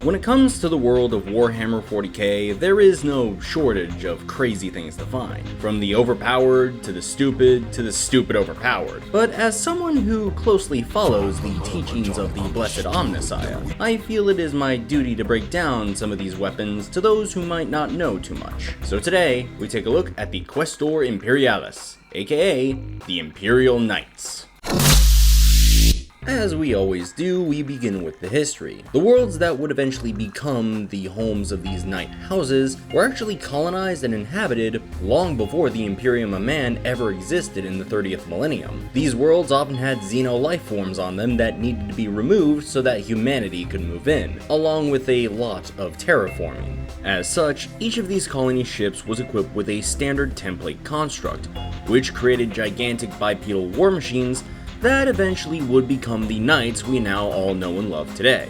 When it comes to the world of Warhammer 40K, there is no shortage of crazy things to find. From the overpowered, to the stupid overpowered. But as someone who closely follows the teachings of the Blessed Omnissiah, I feel it is my duty to break down some of these weapons to those who might not know too much. So today, we take a look at the Questor Imperialis, aka the Imperial Knights. As we always do, we begin with the history. The worlds that would eventually become the homes of these knight houses were actually colonized and inhabited long before the Imperium of Man ever existed in the 30th millennium. These worlds often had xeno life forms on them that needed to be removed so that humanity could move in, along with a lot of terraforming. As such, each of these colony ships was equipped with a standard template construct, which created gigantic bipedal war machines that eventually would become the knights we now all know and love today.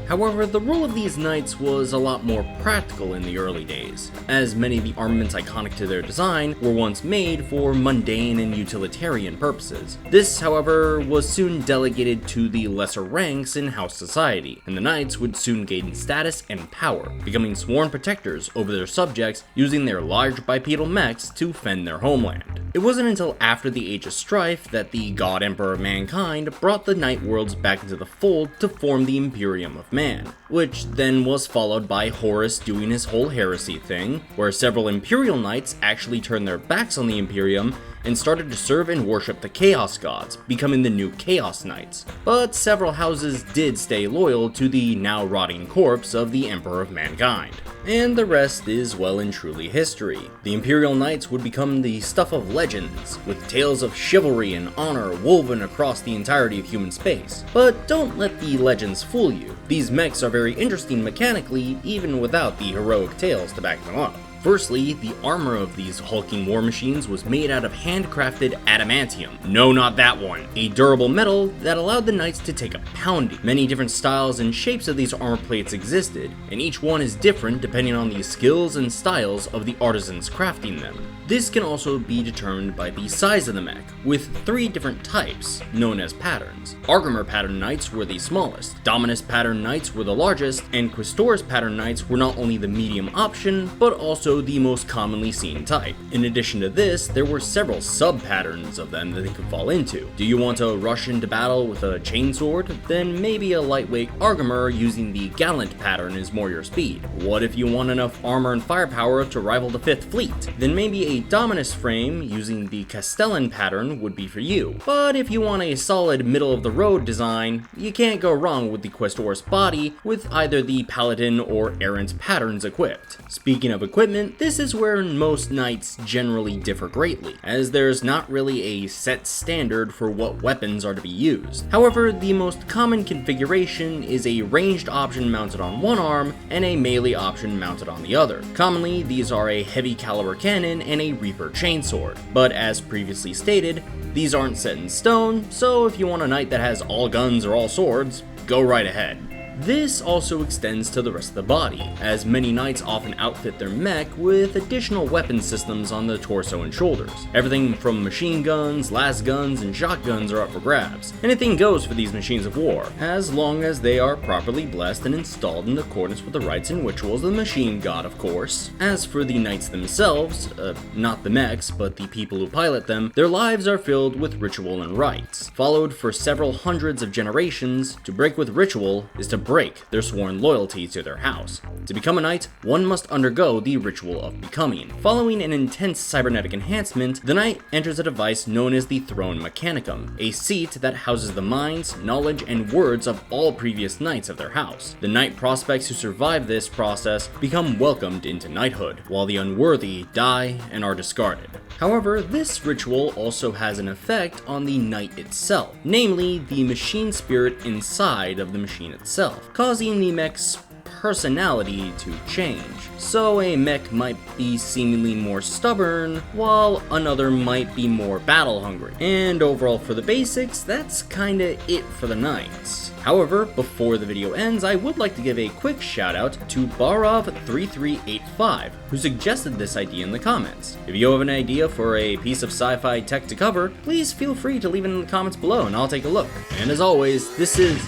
However, the role of these knights was a lot more practical in the early days, as many of the armaments iconic to their design were once made for mundane and utilitarian purposes. This, however, was soon delegated to the lesser ranks in house society, and the knights would soon gain status and power, becoming sworn protectors over their subjects using their large bipedal mechs to fend their homeland. It wasn't until after the Age of Strife that the God Emperor of Mankind brought the Knight Worlds back into the fold to form the Imperium of Man, which then was followed by Horus doing his whole heresy thing, where several Imperial Knights actually turned their backs on the Imperium and started to serve and worship the Chaos Gods, becoming the new Chaos Knights. But several houses did stay loyal to the now rotting corpse of the Emperor of Mankind. And the rest is well and truly history. The Imperial Knights would become the stuff of legends, with tales of chivalry and honor woven across the entirety of human space. But don't let the legends fool you. These mechs are very interesting mechanically, even without the heroic tales to back them up. Firstly, the armor of these hulking war machines was made out of handcrafted adamantium. No, not that one. A durable metal that allowed the knights to take a pounding. Many different styles and shapes of these armor plates existed, and each one is different depending on the skills and styles of the artisans crafting them. This can also be determined by the size of the mech, with 3 different types, known as patterns. Argrimer pattern knights were the smallest, Dominus pattern knights were the largest, and Questor's pattern knights were not only the medium option, but also the most commonly seen type. In addition to this, there were several sub-patterns of them that they could fall into. Do you want to rush into battle with a chainsword? Then maybe a lightweight Argrimer using the Gallant pattern is more your speed. What if you want enough armor and firepower to rival the 5th Fleet? Then maybe a Dominus frame using the Castellan pattern would be for you. But if you want a solid middle-of-the-road design, you can't go wrong with the Questor's body with either the Paladin or Errant patterns equipped. Speaking of equipment, this is where most knights generally differ greatly, as there's not really a set standard for what weapons are to be used. However, the most common configuration is a ranged option mounted on one arm and a melee option mounted on the other. Commonly, these are a heavy caliber cannon and a Reaper chainsword, but as previously stated, these aren't set in stone, so if you want a knight that has all guns or all swords, go right ahead. This also extends to the rest of the body, as many knights often outfit their mech with additional weapon systems on the torso and shoulders. Everything from machine guns, las guns, and shotguns are up for grabs. Anything goes for these machines of war, as long as they are properly blessed and installed in accordance with the rites and rituals of the machine god, of course. As for the knights themselves, not the mechs, but the people who pilot them, their lives are filled with ritual and rites, followed for several hundreds of generations. To break with ritual is to break their sworn loyalty to their house. To become a knight, one must undergo the ritual of becoming. Following an intense cybernetic enhancement, the knight enters a device known as the Throne Mechanicum, a seat that houses the minds, knowledge, and words of all previous knights of their house. The knight prospects who survive this process become welcomed into knighthood, while the unworthy die and are discarded. However, this ritual also has an effect on the knight itself, namely the machine spirit inside of the machine itself, causing the mech's personality to change. So a mech might be seemingly more stubborn, while another might be more battle hungry. And overall for the basics, that's kinda it for the knights. However, before the video ends, I would like to give a quick shout out to Barov3385, who suggested this idea in the comments. If you have an idea for a piece of sci-fi tech to cover, please feel free to leave it in the comments below and I'll take a look. And as always, this is...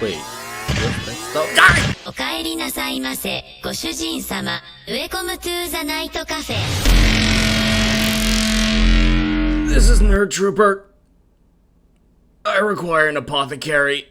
Wait. What's that stuff? お帰りなさいませ、ご主人様。Welcome to the night cafe. This is Nerd Trooper. I require an apothecary.